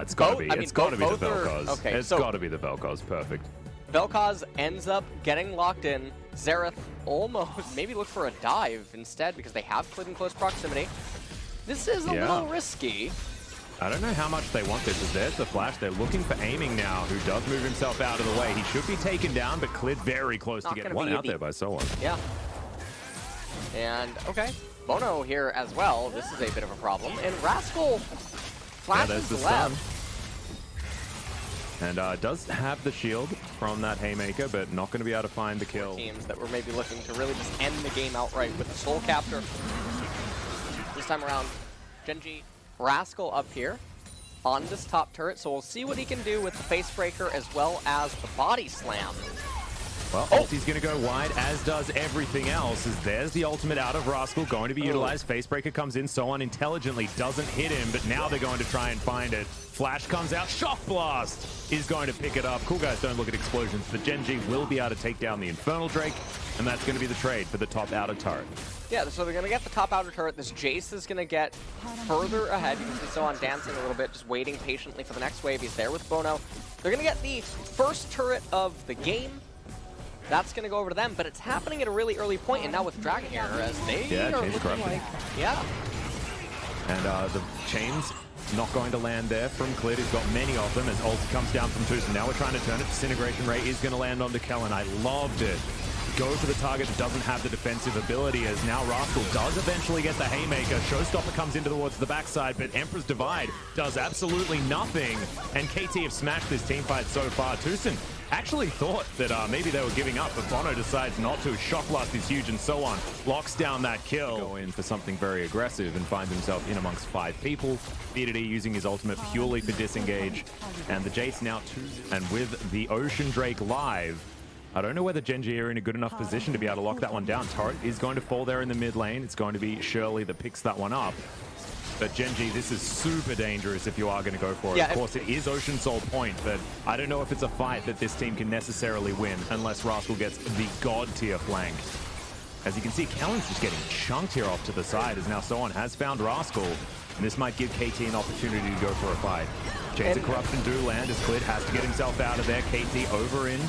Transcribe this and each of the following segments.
it's gotta be. It's gotta be the both are- Vel'Koz. okay, It's so- gotta be the Vel'Koz. Perfect. Vel'Koz ends up getting locked in. Xerath almost maybe look for a dive instead because they have Clid in close proximity. This is a little risky. I don't know how much they want this, as there's the flash. They're looking for aiming now, who does move himself out of the way. He should be taken down, but Clid very close to get one out there by someone. Yeah. And, okay, Bono here as well. This is a bit of a problem. And Rascal flashes the left. stun. And does have the shield from that Haymaker, but not going to be able to find the kill. Teams that were maybe looking to really just end the game outright with the Soul Captor. This time around, Gen.G, Rascal up here on this top turret, so we'll see what he can do with the Facebreaker as well as the Body Slam. Well, ulti's going to go wide, as does everything else, as there's the ultimate out of Rascal, going to be utilized. Facebreaker comes in, so unintelligently doesn't hit him, but now they're going to try and find it. Flash comes out, Shock Blast is going to pick it up. Cool guys don't look at explosions, but Gen.G will be able to take down the Infernal Drake, and that's going to be the trade for the top outer turret. Yeah, so they're going to get the top outer turret. This Jace is going to get further ahead. You can see Sohan dancing a little bit, just waiting patiently for the next wave. He's there with Bono. They're going to get the first turret of the game. That's going to go over to them, but it's happening at a really early point, and now with Dragon here, as they are looking like... Yeah. And the chains not going to land there from Clid. He's got many of them as ulti comes down from Tucson. Now we're trying to turn it. Disintegration Ray is going to land onto Kellen. I loved it. Go for the target that doesn't have the defensive ability, as now Rascal does eventually get the Haymaker. Showstopper comes into towards the backside, but Emperor's Divide does absolutely nothing. And KT have smashed this team fight so far. Tucson actually thought that maybe they were giving up, but Bono decides not to. Shock Blast is huge and so on. Locks down that kill. Go in for something very aggressive and finds himself in amongst 5 people. B2D using his ultimate purely for disengage. And the Jace now 2. And with the Ocean Drake live, I don't know whether Gen.G are in a good enough position to be able to lock that one down. Turret is going to fall there in the mid lane. It's going to be Shirley that picks that one up. But Gen.G, this is super dangerous if you are going to go for it. Of course, it is Ocean Soul point, but I don't know if it's a fight that this team can necessarily win unless Rascal gets the God tier flank. As you can see, Kellen's just getting chunked here off to the side, as now Sohan has found Rascal. And this might give KT an opportunity to go for a fight. Chains of Corruption do land as Clid has to get himself out of there. KT over in.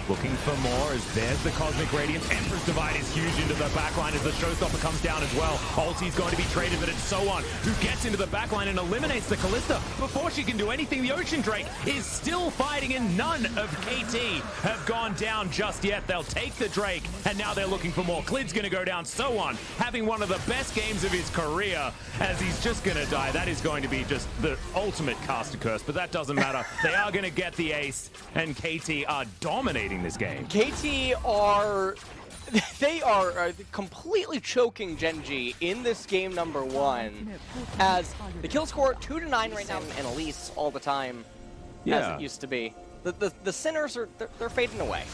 Looking for more, as there's the Cosmic Radiance. Emperor's Divide is huge into the backline as the Showstopper comes down as well. Ulti's going to be traded, but it's Sohan who gets into the backline and eliminates the Callista before she can do anything. The Ocean Drake is still fighting, and none of KT have gone down just yet. They'll take the Drake, and now they're looking for more. Clid's going to go down. Sohan having one of the best games of his career, as he's just going to die. That is going to be just the ultimate caster curse, but that doesn't matter. They are going to get the ace, and KT are dominating this game. KT are completely choking Gen.G in this game number 1, as the kill score 2-9 right now, and Elise all the time as it used to be. The Sinners are they're fading away.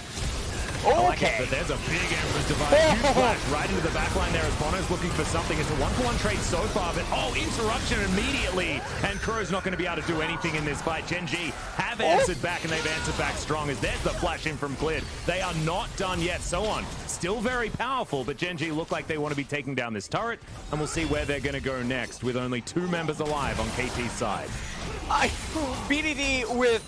I like it, but there's a big Emperor's Divide. Huge flash right into the backline there as Bono's looking for something. It's a 1-for-1 trade so far, but interruption immediately. And Crow's not going to be able to do anything in this fight. Gen.G have answered back, and they've answered back strong, as there's the flash in from Clid. They are not done yet. Sohan still very powerful, but Gen.G look like they want to be taking down this turret, and we'll see where they're going to go next with only 2 members alive on KT's side. BDD with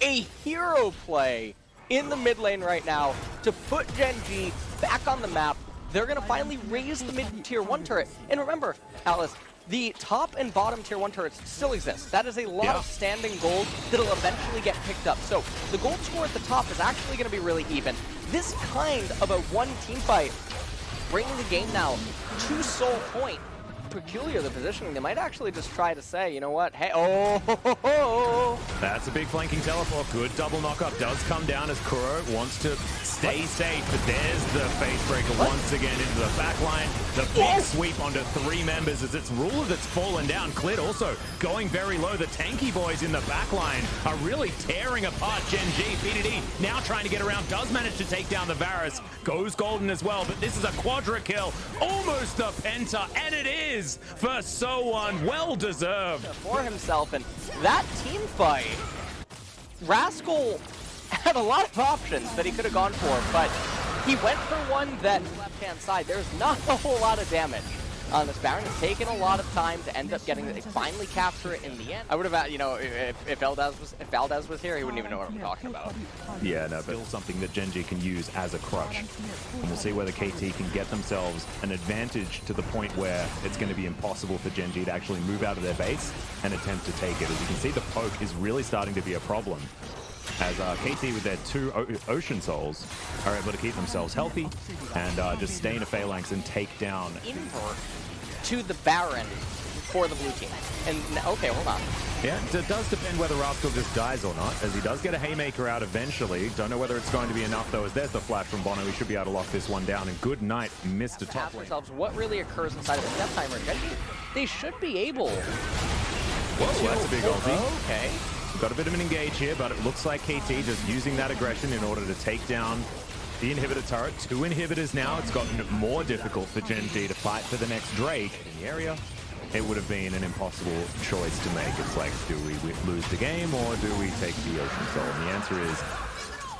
a hero play in the mid lane right now to put Gen.G back on the map. They're going to finally raise the mid-tier 1 turret. And remember, Alice, the top and bottom tier 1 turrets still exist. That is a lot of standing gold that'll eventually get picked up. So the gold score at the top is actually going to be really even. This kind of a 1 team fight, bringing the game now to Soul Point. Peculiar, the positioning. They might actually just try to say, you know what, hey, That's a big flanking teleport. Good double knockup does come down as Kuro wants to stay safe, but there's the Facebreaker once again into the backline. The big sweep onto 3 members as it's Ruler that's fallen down. Clid also going very low. The tanky boys in the backline are really tearing apart Gen.G. BDD now trying to get around, does manage to take down the Varus. Goes golden as well, but this is a quadra kill. Almost a penta, and it is for Sohan. Well deserved for himself. And that team fight, Rascal had a lot of options that he could have gone for, but he went for one that left-hand side. There's not a whole lot of damage on this Baron. It's taken a lot of time to end up getting it. They finally capture it in the end. I would have, you know, if Valdez was here, he wouldn't even know what I'm talking about. Yeah, no, but still something that Gen.G can use as a crush. And we'll see whether KT can get themselves an advantage to the point where it's going to be impossible for Gen.G to actually move out of their base and attempt to take it. As you can see, the poke is really starting to be a problem, as KT with their 2 Ocean Souls are able to keep themselves healthy and just stay in a phalanx and take down. Invert to the Baron for the blue team. And okay, hold on. Yeah, it does depend whether Rascal just dies or not, as he does get a Haymaker out eventually. Don't know whether it's going to be enough though, as there's the flash from Bono. He should be able to lock this one down, and good night, Mr. Top Lane. Ask ourselves what really occurs inside of a Death Timer. They should be able. Whoa, that's a big ulti. Okay. Got a bit of an engage here, but it looks like KT just using that aggression in order to take down the inhibitor turret. 2 inhibitors now. It's gotten more difficult for Gen.G to fight for the next Drake in the area. It would have been an impossible choice to make. It's like, do we lose the game or do we take the Ocean Soul? And the answer is,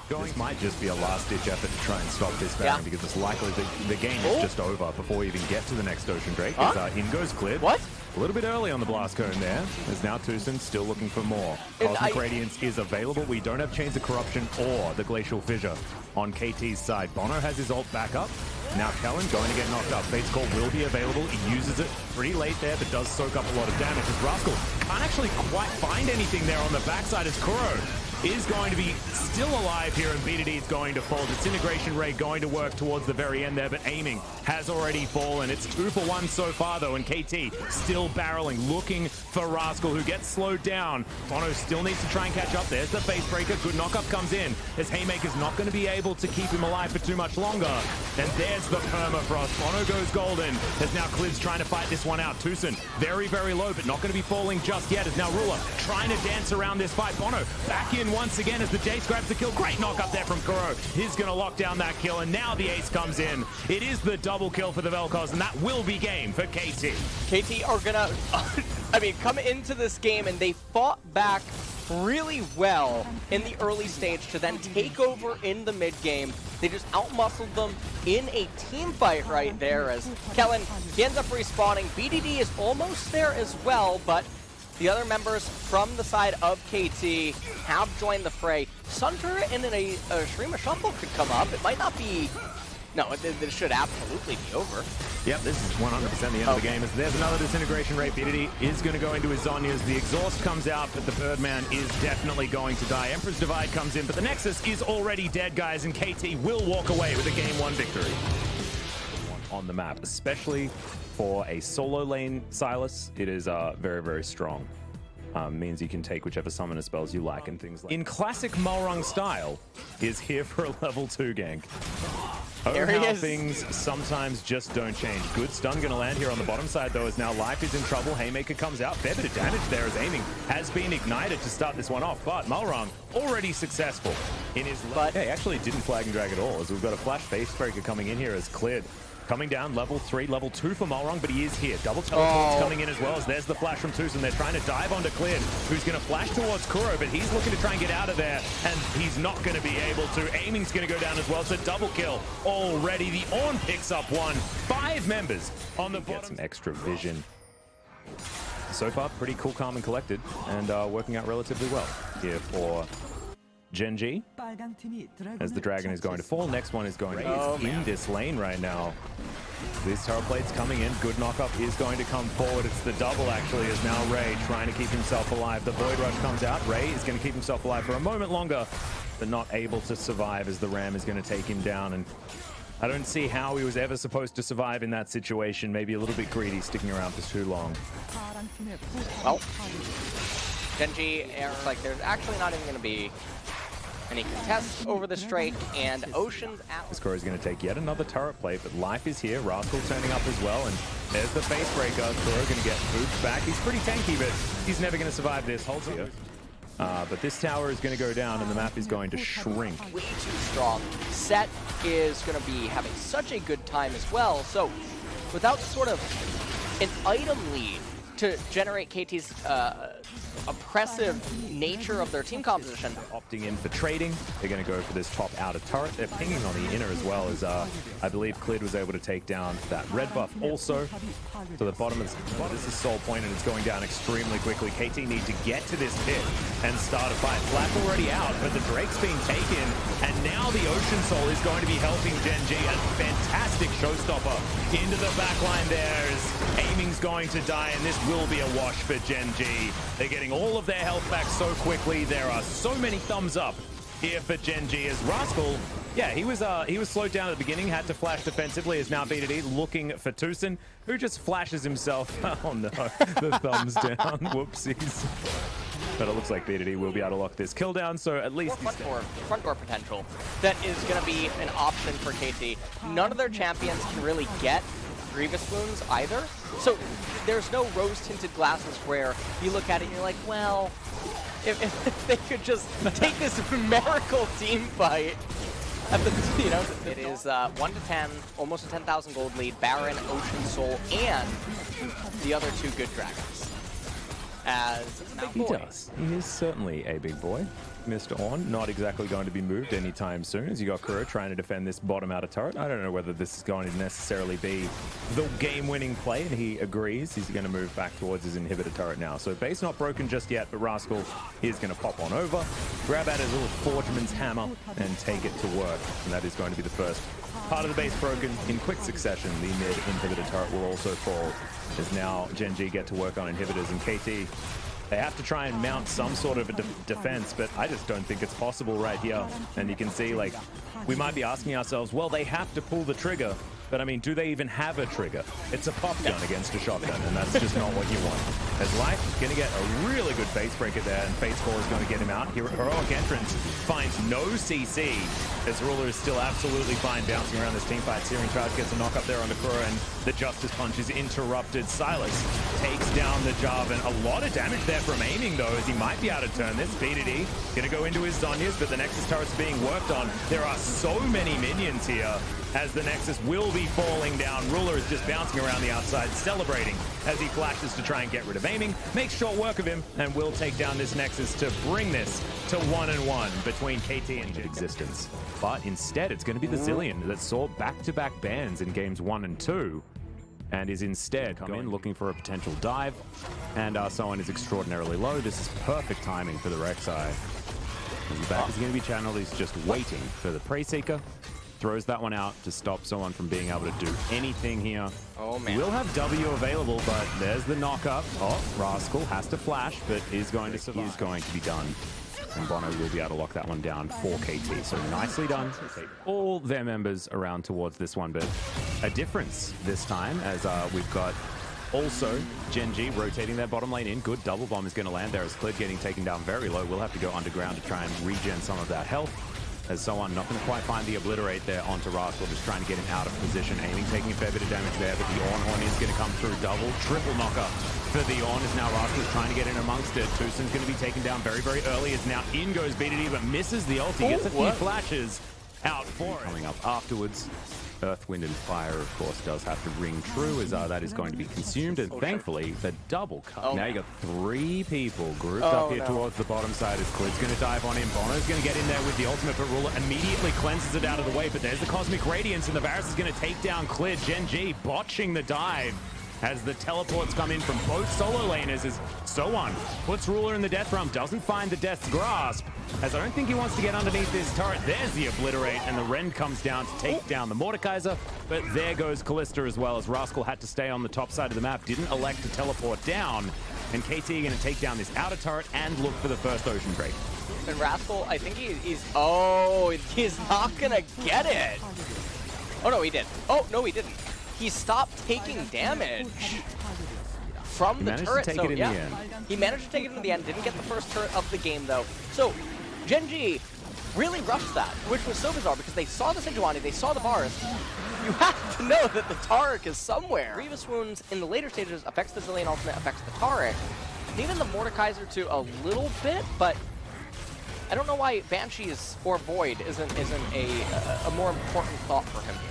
this might just be a last-ditch effort to try and stop this Baron, because it's likely the game is just over before we even get to the next Ocean Drake. In goes Cleared. What? A little bit early on the blast cone there. There's now Tucson still looking for more. Cosmic Radiance is available. We don't have Chains of Corruption or the Glacial Fissure on KT's side. Bono has his ult back up. Now Kellen going to get knocked up. Fate's Call will be available. He uses it pretty late there, but does soak up a lot of damage. As Rascal can't actually quite find anything there on the backside, as Kuro is going to be still alive here, and BDD is going to fall. Disintegration Ray going to work towards the very end there, but aiming has already fallen. It's 2 for 1 so far though, and KT still barreling, looking for Rascal, who gets slowed down. Bono still needs to try and catch up. There's the face breaker. Good knockup comes in, as Haymaker's not going to be able to keep him alive for too much longer. And there's the permafrost. Bono goes golden, as now Clid's trying to fight this one out. Tucson very, very low, but not going to be falling just yet, as now Ruler trying to dance around this fight. Bono back in once again as the Jace grabs the kill. Great knock up there from Kuro. He's going to lock down that kill, and now the ace comes in. It is the double kill for the Vel'Koz, and that will be game for KT. KT are going to, I mean, come into this game, and they fought back really well in the early stage to then take over in the mid game. They just outmuscled them in a team fight right there, as Kellen, he ends up respawning. BDD is almost there as well, but the other members from the side of KT have joined the fray. Sunter and a Shrima Shuffle could come up. It might not be... No, it should absolutely be over. Yep, this is 100% the end of the game. As there's another disintegration rate. BDD is going to go into his Zhonya's. The exhaust comes out, but the Birdman is definitely going to die. Emperor's Divide comes in, but the Nexus is already dead, guys, and KT will walk away with a Game 1 victory on the map, especially for a solo lane Sylas. It is very, very strong. Means you can take whichever summoner spells you like and things like that. In classic Malrung style, is here for a level 2 gank. Oh, how things sometimes just don't change. Good stun going to land here on the bottom side, though, as now Life is in trouble. Haymaker comes out. Fair bit of damage there, as aiming has been ignited to start this one off. But Malrung already successful in his... Yeah, he actually didn't flag and drag at all, as we've got a flash face breaker coming in here as Cleared. Coming down, level 3, level 2 for Malrung, but he is here. Double teleports coming in as well, as there's the flash from Tucson. They're trying to dive onto Cleared, who's going to flash towards Kuro, but he's looking to try and get out of there, and he's not going to be able to. Aiming's going to go down as well. It's a double kill already. The Ornn picks up one. 5 members on the bottom. Get some extra vision. So far, pretty cool, calm, and collected, and working out relatively well here for Gen.G, as the dragon is going to fall. Next one is going to be in this lane right now. These turret plates coming in. Good knockup is going to come forward. It's the double, actually, is now Ray trying to keep himself alive. The Void Rush comes out. Ray is going to keep himself alive for a moment longer, but not able to survive, as the Ram is going to take him down. And I don't see how he was ever supposed to survive in that situation. Maybe a little bit greedy, sticking around for too long. Well, Gen.G, looks like there's actually not even going to be any contests over this Drake, and Ocean's Atlas. Kuro is going to take yet another turret plate, but Life is here. Rascal turning up as well, and there's the face breaker. Kuro going to get booped back. He's pretty tanky, but he's never going to survive this. Holds here. But this tower is going to go down, and the map is going to shrink. Way too strong. Set is going to be having such a good time as well, so without sort of an item lead to generate KT's impressive nature of their team composition. Opting in for trading. They're going to go for this top outer turret. They're pinging on the inner as well, as I believe Clid was able to take down that red buff also. So the bottom is this is Soul Point, and it's going down extremely quickly. KT need to get to this pit and start a fight. Flak already out, but the Drake's being taken, and now the Ocean Soul is going to be helping Gen.G. A fantastic showstopper into the backline there. As aiming's going to die, and this will be a wash for Gen.G. They're getting all of their health back so quickly. There are so many thumbs up here for Gen.G. as Rascal, yeah, he was slowed down at the beginning, had to flash defensively, is now B2D looking for Tucson, who just flashes himself. Oh no, the thumbs down, whoopsies. But it looks like B2D will be able to lock this kill down, so at least front door potential that is going to be an option for KT. None of their champions can really get Grievous wounds either, so there's no rose-tinted glasses where you look at it and you're like, well, if they could just take this miracle team fight. You know, it is 1-10, almost a 10,000 gold lead. Baron, Ocean Soul, and the other two good dragons. As he does. He is certainly a big boy. Mr. On, not exactly going to be moved anytime soon, as you got Kuro trying to defend this bottom outer turret. I don't know whether this is going to necessarily be the game-winning play, and he agrees. He's going to move back towards his inhibitor turret now. So base not broken just yet, but Rascal is going to pop on over, grab out his little Forgeman's hammer, and take it to work. And that is going to be the first part of the base broken in quick succession. The mid inhibitor turret will also fall, as now Gen.G get to work on inhibitors, and KT, they have to try and mount some sort of a defense, but I just don't think it's possible right here. And you can see, like, we might be asking ourselves, well, they have to pull the trigger, but I mean, do they even have a trigger? It's a pop gun against a shotgun, and that's just not what you want. As Life is going to get a really good face breaker there, and Fate's Call is going to get him out. Heroic Entrance finds no CC, as Ruler is still absolutely fine bouncing around this team fight. Searing Charge gets a knock up there on the Kuro, and the Justice Punch is interrupted. Silas takes down the Jarvan. A lot of damage there from aiming, though, as he might be able to turn this. B2D going to go into his Zhonya's, but the Nexus turret's being worked on. There are so many minions here, as the Nexus will be falling down. Ruler is just bouncing around the outside, celebrating as he flashes to try and get rid of aiming, makes short work of him, and will take down this Nexus to bring this to 1-1 between KT and existence. But instead, it's going to be the Zillion that saw back-to-back bans in games 1 and 2, and is instead coming in looking for a potential dive, and someone is extraordinarily low. This is perfect timing for the Rek'Sai. His back is going to be channeled. He's just waiting for the Prey Seeker. Throws that one out to stop someone from being able to do anything here. Oh man. Will have W available, but there's the knock-up. Oh, Rascal has to flash, but is going to survive. Is going to be done. And Bono will be able to lock that one down for KT. So nicely done. Take all their members around towards this one, but a difference this time, as we've got also Gen.G rotating their bottom lane in. Good double bomb is going to land there, as Clid getting taken down very low. We'll have to go underground to try and regen some of that health. As someone not going to quite find the Obliterate there onto Rascal, just trying to get him out of position. Aiming, taking a fair bit of damage there, but the Ornhorn is going to come through. Double, triple knocker for the Orn, as now Rascal's trying to get in amongst it. Tucson's going to be taken down very, very early, as now in goes B2D, but misses the ulti. Gets a few flashes out for it. Coming up afterwards. Earth, Wind, and Fire, of course, does have to ring true, as that is going to be consumed, and thankfully, the double cut. Now you got 3 people grouped up here towards the bottom side, as Clid's going to dive on in. Bono's going to get in there with the ultimate, but Ruler immediately cleanses it out of the way, but there's the Cosmic Radiance, and the Varus is going to take down Clid. Gen.G botching the dive, as the teleports come in from both solo laners, as Soan puts Ruler in the Death Realm, doesn't find the Death's Grasp, as I don't think he wants to get underneath this turret. There's the Obliterate, and the Rend comes down to take down the Mordekaiser, but there goes Callista as well, as Rascal had to stay on the top side of the map, didn't elect to teleport down, and KT going to take down this outer turret and look for the first Ocean Drake. And Rascal, I think he's not going to get it. Oh no, he did. Oh no, he didn't. He stopped taking damage from the turret. So yeah, he managed to take it in the end. Didn't get the first turret of the game though. So Gen.G really rushed that, which was so bizarre because they saw the Sejuani, they saw the Varus. You have to know that the Taric is somewhere. Grievous wounds in the later stages affects the Zillion ultimate, affects the Taric, and even the Mordekaiser to a little bit, but I don't know why Banshees or Void isn't a more important thought for him here.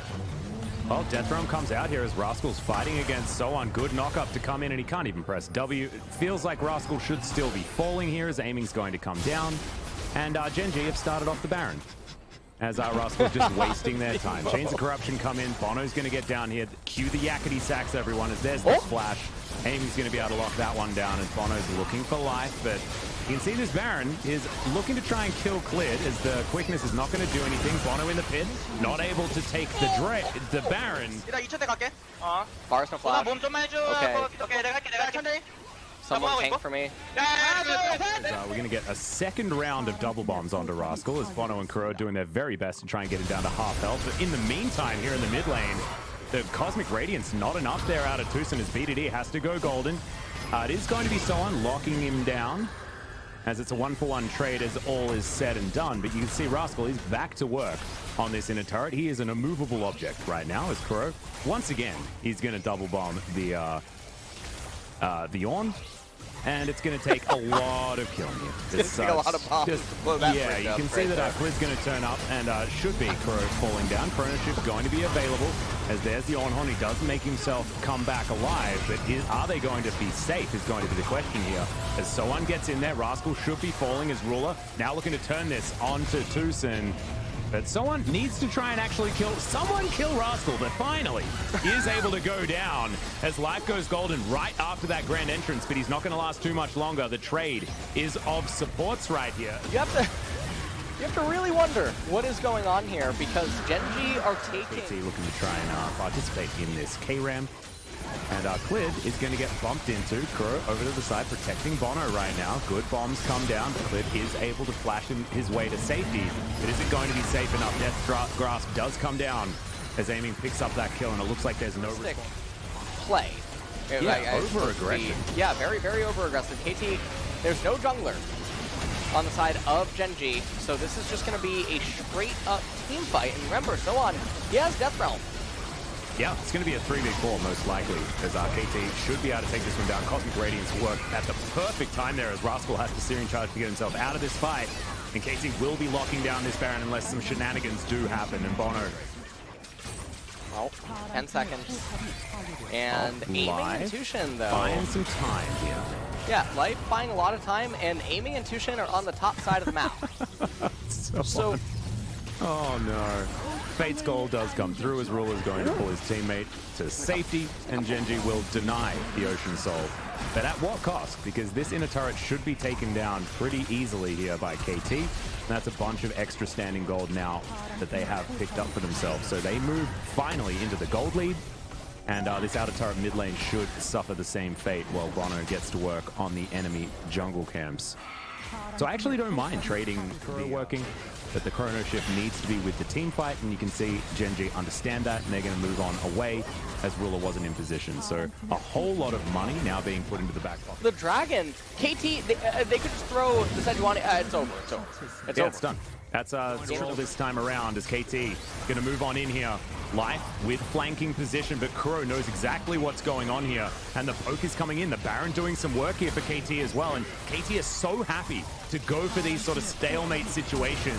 Well, Death Realm comes out here as Rascal's fighting against Soan. Good knock-up to come in, and he can't even press W. It feels like Rascal should still be falling here as aiming's going to come down. And Gen.G have started off the Baron. As Rascal's just wasting their time. Chains of Corruption come in. Bono's going to get down here. Cue the yakety sacks, everyone, as there's the splash. Aiming's going to be able to lock that one down as Bono's looking for life, but you can see this Baron is looking to try and kill Clid as the quickness is not going to do anything. Bono in the pit, not able to take the Baron. Bars no flash. Okay. Someone tank for me. We're going to get a second round of double bombs onto Rascal as Bono and Kuro are doing their very best to try and get him down to half health. But in the meantime, here in the mid lane, the Cosmic Radiance not enough there out of Tucson as BDD has to go golden. It is going to be Soan locking him down as it's a 1-for-1 trade as all is said and done. But you can see Rascal is back to work on this inner turret. He is an immovable object right now as Kuro, once again, he's going to double bomb the Ornn. And it's going to take a lot of killing here. It's going to take a lot of bombs to blow that yeah, you can see that Clid's going to turn up and should be Kuro falling down. Chrono Shift going to be available as there's the Ornn. He does make himself come back alive, but are they going to be safe is going to be the question here. As Soan gets in there, Rascal should be falling as Ruler. Now looking to turn this onto Tucson. But someone needs to try and actually kill Rascal, but finally he is able to go down as life goes golden right after that grand entrance, but he's not going to last too much longer. The trade is of supports right here. You have to really wonder what is going on here because Gen.G are taking... KT looking to try and participate in this K-Ram. And Clid is going to get bumped into. Kuro over to the side, protecting Bono right now. Good bombs come down. Clid is able to flash his way to safety. But is it going to be safe enough? Death Grasp does come down as aiming picks up that kill, and it looks like there's no response. Play. Yeah, over-aggressive. Yeah, very, very over-aggressive. KT, there's no jungler on the side of Gen.G, so this is just going to be a straight-up team fight. And remember, Soan, he has Death Realm. Yeah, it's going to be a 3v4 most likely, as KT should be able to take this one down. Cosmic Radiance work at the perfect time there as Rascal has the Searing Charge to get himself out of this fight. And KT will be locking down this Baron unless some shenanigans do happen. And Bono... Oh, 10 seconds. And aiming and Tushin, though. Buying some time here. Yeah, Life buying a lot of time, and aiming and Tushin are on the top side of the map. So oh no. Fate's goal does come through as Ruler's going to pull his teammate to safety, and Gen.G will deny the Ocean Soul. But at what cost? Because this inner turret should be taken down pretty easily here by KT. And that's a bunch of extra standing gold now that they have picked up for themselves. So they move finally into the gold lead. And this outer turret mid lane should suffer the same fate while Bono gets to work on the enemy jungle camps. So I actually don't mind trading Kuro working, but the Chrono Shift needs to be with the team fight, and you can see Gen.G understand that, and they're going to move on away as Ruler wasn't in position. So a whole lot of money now being put into the back pocket. The Dragon, KT, they could just throw the Sejuani. It's over. It's done. That's all this time around as KT going to move on in here. Life with flanking position, but Kuro knows exactly what's going on here. And the poke is coming in. The Baron doing some work here for KT as well. And KT is so happy to go for these sort of stalemate situations.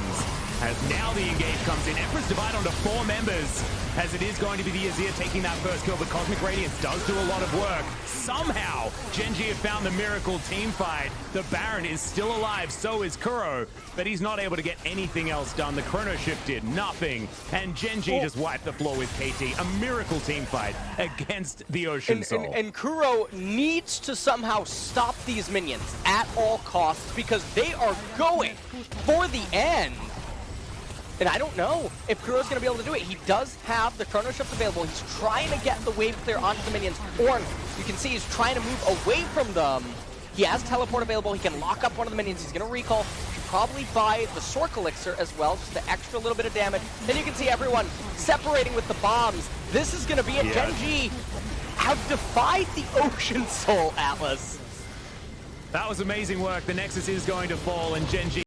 As now the engage comes in. Emperor's Divide onto 4 members. As it is going to be the Azir taking that first kill. But Cosmic Radiance does do a lot of work. Somehow, Gen.G have found the miracle team fight. The Baron is still alive. So is Kuro. But he's not able to get anything else done. The Chrono Shift did nothing. And Gen.G just wiped the floor with KT. A miracle team fight against the Ocean Soul. And Kuro needs to somehow stop these minions at all costs because they are going for the end. And I don't know if Kuro's going to be able to do it. He does have the Chrono Shift available. He's trying to get the wave clear onto the minions. Ornn, you can see he's trying to move away from them. He has teleport available. He can lock up one of the minions. He's going to recall. Probably buy the Sork Elixir as well, just the extra little bit of damage. Then you can see everyone separating with the bombs. This is going to be it. Yeah. Gen.G have defied the Ocean Soul, Atlas. That was amazing work. The Nexus is going to fall, and Gen.G